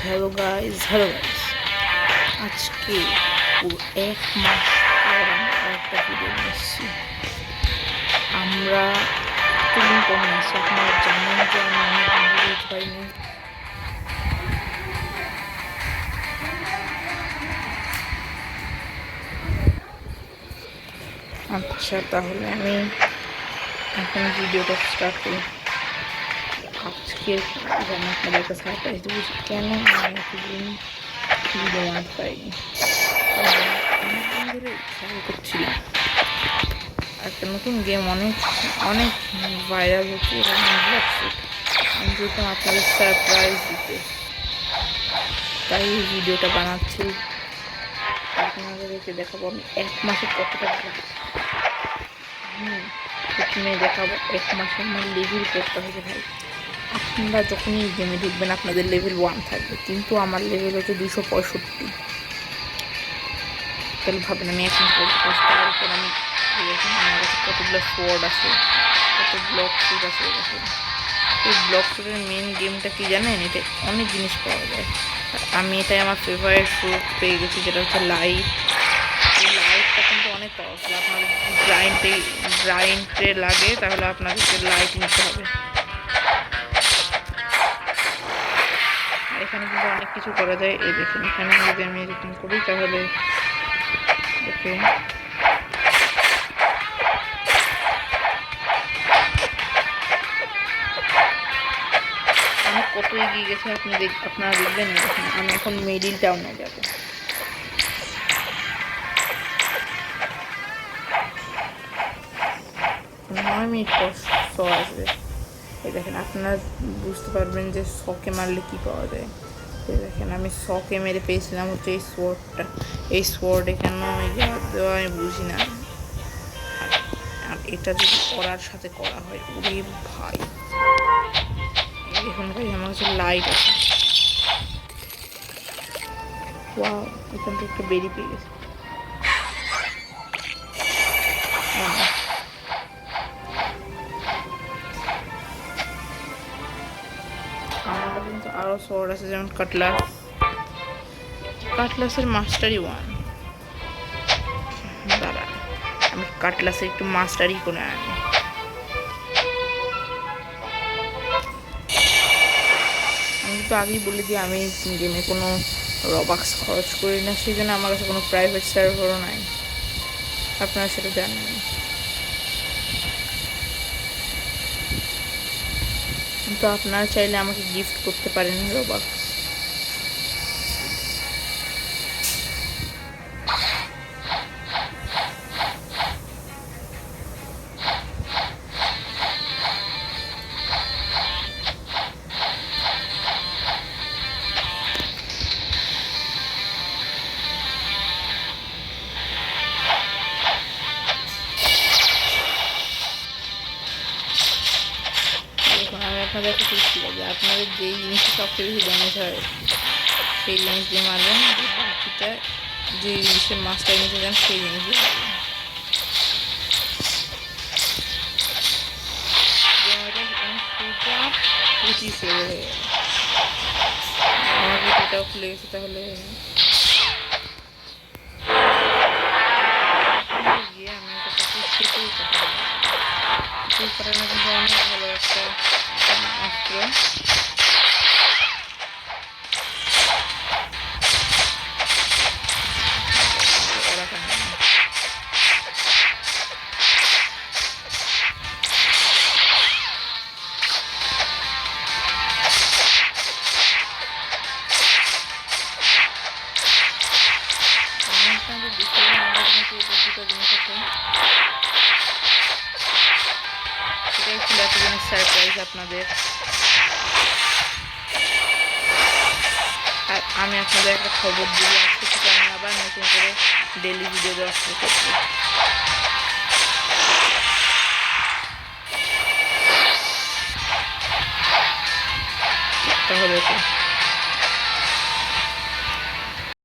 Hello guys আজকে পুরো 1 মাস পর আমি আরেকটা ভিডিও নিয়ে এসেছি। আমরা এতদিন পর নিয়ে এসেছি, আপনারা জানেন যে আমি অনেকদিন ভিডিও দিতে পারিনি। আচ্ছা, তাহলে আমি এখন ভিডিওটা স্টার্ট করি। আজকে আমি আপনাদের একটা সারপ্রাইজ দেবো কেন আমি এতদিন ভিডিও বানাতে পারিনি। অনেকদিন ধরে খেয়াল করছিলাম একটা নতুন গেম অনেক অনেক ভাইরাল হচ্ছে এবং আমি যেতাম আপনাদের সারপ্রাইজ দিতে, তাই এই ভিডিওটা বানাচ্ছি। আপনাদেরকে দেখাবো আমি 1 মাসে কতটা প্রথমে দেখাবো 1 মাসে আমার লেভেল করতে হবে। ভাই, আপনারা যখনই গেমে ঢুকবেন আপনাদের লেভেল 1 থাকবে, কিন্তু আমার লেভেল হচ্ছে 265। তাহলে ভাবেন আমি এখন তার উপর আমি আমার কাছে কতগুলো সোয়ার্ড আছে, কত ব্লক শুট আছে। এই ব্লক শুটের মেন গেমটা কি জানেন? এটা অনেক জিনিস পাওয়া যায়। আমি এটাই আমার ফেভারিট ফ্রুট পেয়ে গেছি, যেটা হচ্ছে লাইট। এই লাইটটা কিন্তু অনেক পাওয়ারফুল। আপনাদের গ্রাইন্ডে লাগে, তাহলে আপনাদেরকে লাইট নিতে হবে। এখানে কিন্তু অনেক কিছু করা যায়। এই দেখুন, এখানে যদি আমি এরকম করি তাহলে ওকে আমি কত এগিয়ে গেছে আপনারা দেখবেন। দেখুন, আমি এখন মিডিল টাউনে যাবো। 9 মিনিট পর শ আসবে। এই দেখেন, আপনারা বুঝতে পারবেন যে শকে মারলে কি পাওয়া যায়। এই দেখেন, আমি শকে মেরে পেয়েছিলাম হচ্ছে এই সোয়ার্ডটা। এই সোয়ার্ড এখানে দেওয়া আমি বুঝি না। আর এটা যদি করার সাথে করা হয়, ওরে ভাই, দেখুন ভাই, আমার কাছে লাইট আছে। ওয়াও, এখান থেকে একটা বেরি পেয়ে গেছে। আমার কাছে কিন্তু আরও সোয়ার্ড আছে, যেমন কাটলাসের মাস্টারি 1। দাঁড়া, আমি কাটলাসে একটু মাস্টারি করে আনি। আমি তো আগেই বলে দিই আমি গেমে কোনো রবাক্স খরচ করি না, সেই জন্য আমার কাছে কোনো প্রাইভেট সার্ভারও নাই। আপনারা সেটা জানেন। কিন্তু আপনারা চাইলে আমাকে গিফট করতে পারেন রবাক্স। আমি আপনাদেরকে বলছি যে আপনাদের যেই জিনিসটা সবচেয়ে বেশি ড্যামেজ হয় সেই জিনিস দিয়ে মারবেন, বাকিটা যে জিনিসের মাছটা নিতে যান সেই জিনিস দিয়ে মারবেন। আমার ভিডিওটাও খুলে গেছে, তাহলে গিয়ে আমি একটা কিন্তু অনেক ভালো একটা অস্ত্র। এটাই ছিল এতদিনের সারপ্রাইজ আপনাদের। আর আমি আপনাদের একটা খবর দিই, আজকে থেকে আমি আবার নতুন করে ডেলি ভিডিও দেওয়া শুরু করছি। তাহলে